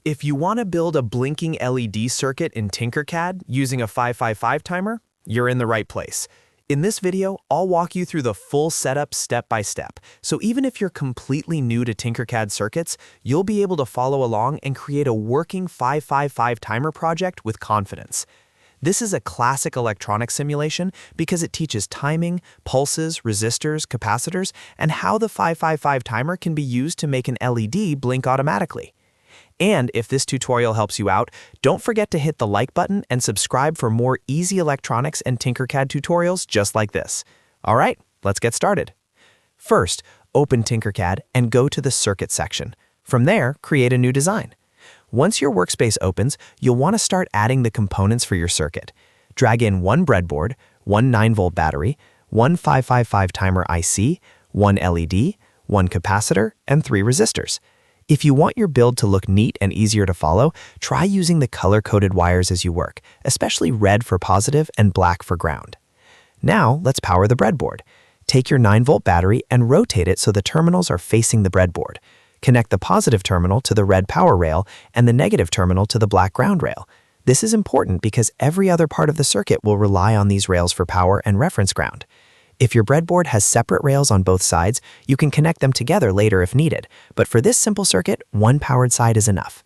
If you want to build a blinking LED circuit in Tinkercad using a 555 timer, you're in the right place. In this video, I'll walk you through the full setup step by step, so even if you're completely new to Tinkercad circuits, you'll be able to follow along and create a working 555 timer project with confidence. This is a classic electronics simulation because it teaches timing, pulses, resistors, capacitors, and how the 555 timer can be used to make an LED blink automatically. And if this tutorial helps you out, don't forget to hit the like button and subscribe for more easy electronics and Tinkercad tutorials just like this. All right, let's get started. First, open Tinkercad and go to the Circuit section. From there, create a new design. Once your workspace opens, you'll want to start adding the components for your circuit. Drag in one breadboard, one 9-volt battery, one 555 timer IC, one LED, one capacitor, and 3 resistors. If you want your build to look neat and easier to follow, try using the color-coded wires as you work, especially red for positive and black for ground. Now, let's power the breadboard. Take your 9-volt battery and rotate it so the terminals are facing the breadboard. Connect the positive terminal to the red power rail and the negative terminal to the black ground rail. This is important because every other part of the circuit will rely on these rails for power and reference ground. If your breadboard has separate rails on both sides, you can connect them together later if needed, but for this simple circuit, one powered side is enough.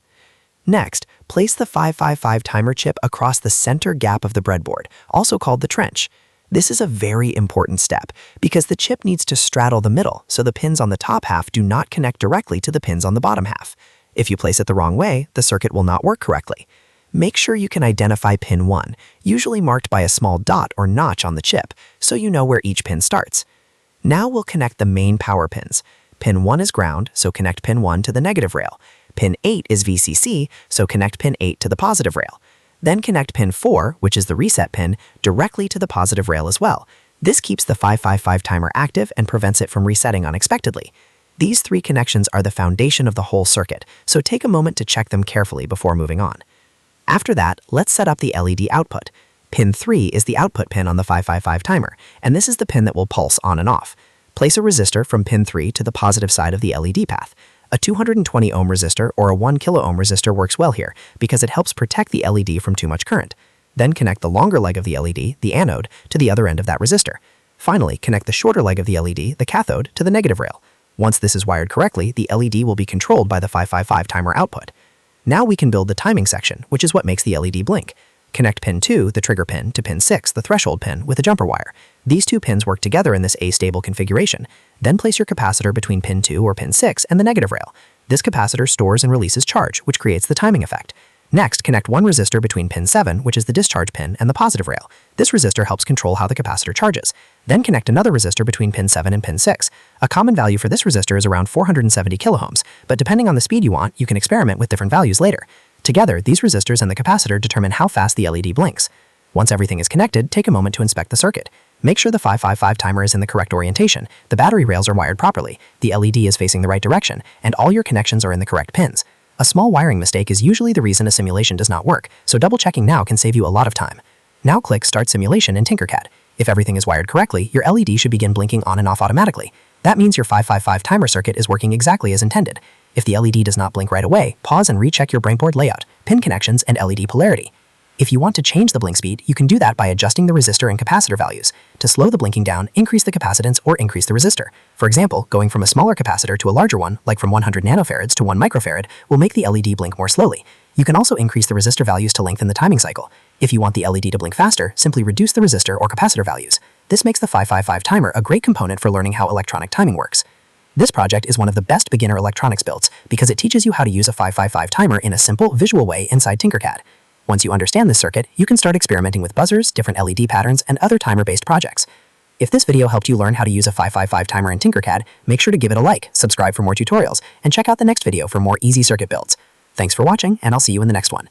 Next, place the 555 timer chip across the center gap of the breadboard, also called the trench. This is a very important step because the chip needs to straddle the middle, so the pins on the top half do not connect directly to the pins on the bottom half. If you place it the wrong way, the circuit will not work correctly. Make sure you can identify pin 1, usually marked by a small dot or notch on the chip, so you know where each pin starts. Now we'll connect the main power pins. Pin 1 is ground, so connect pin 1 to the negative rail. Pin 8 is VCC, so connect pin 8 to the positive rail. Then connect pin 4, which is the reset pin, directly to the positive rail as well. This keeps the 555 timer active and prevents it from resetting unexpectedly. These 3 connections are the foundation of the whole circuit, so take a moment to check them carefully before moving on. After that, let's set up the LED output. Pin 3 is the output pin on the 555 timer, and this is the pin that will pulse on and off. Place a resistor from pin 3 to the positive side of the LED path. A 220 ohm resistor or a 1 kilo ohm resistor works well here because it helps protect the LED from too much current. Then connect the longer leg of the LED, the anode, to the other end of that resistor. Finally, connect the shorter leg of the LED, the cathode, to the negative rail. Once this is wired correctly, the LED will be controlled by the 555 timer output. Now we can build the timing section, which is what makes the LED blink. Connect pin 2, the trigger pin, to pin 6, the threshold pin, with a jumper wire. These 2 pins work together in this astable configuration. Then place your capacitor between pin 2 or pin 6 and the negative rail. This capacitor stores and releases charge, which creates the timing effect. Next, connect one resistor between pin 7, which is the discharge pin, and the positive rail. This resistor helps control how the capacitor charges. Then connect another resistor between pin 7 and pin 6. A common value for this resistor is around 470 kiloohms, but depending on the speed you want, you can experiment with different values later. Together, these resistors and the capacitor determine how fast the LED blinks. Once everything is connected, take a moment to inspect the circuit. Make sure the 555 timer is in the correct orientation, the battery rails are wired properly, the LED is facing the right direction, and all your connections are in the correct pins. A small wiring mistake is usually the reason a simulation does not work, so double-checking now can save you a lot of time. Now click Start Simulation in Tinkercad. If everything is wired correctly, your LED should begin blinking on and off automatically. That means your 555 timer circuit is working exactly as intended. If the LED does not blink right away, pause and recheck your breadboard layout, pin connections, and LED polarity. If you want to change the blink speed, you can do that by adjusting the resistor and capacitor values. To slow the blinking down, increase the capacitance or increase the resistor. For example, going from a smaller capacitor to a larger one, like from 100 nanofarads to 1 microfarad, will make the LED blink more slowly. You can also increase the resistor values to lengthen the timing cycle. If you want the LED to blink faster, simply reduce the resistor or capacitor values. This makes the 555 timer a great component for learning how electronic timing works. This project is one of the best beginner electronics builds because it teaches you how to use a 555 timer in a simple, visual way inside Tinkercad. Once you understand this circuit, you can start experimenting with buzzers, different LED patterns, and other timer-based projects. If this video helped you learn how to use a 555 timer in Tinkercad, make sure to give it a like, subscribe for more tutorials, and check out the next video for more easy circuit builds. Thanks for watching, and I'll see you in the next one.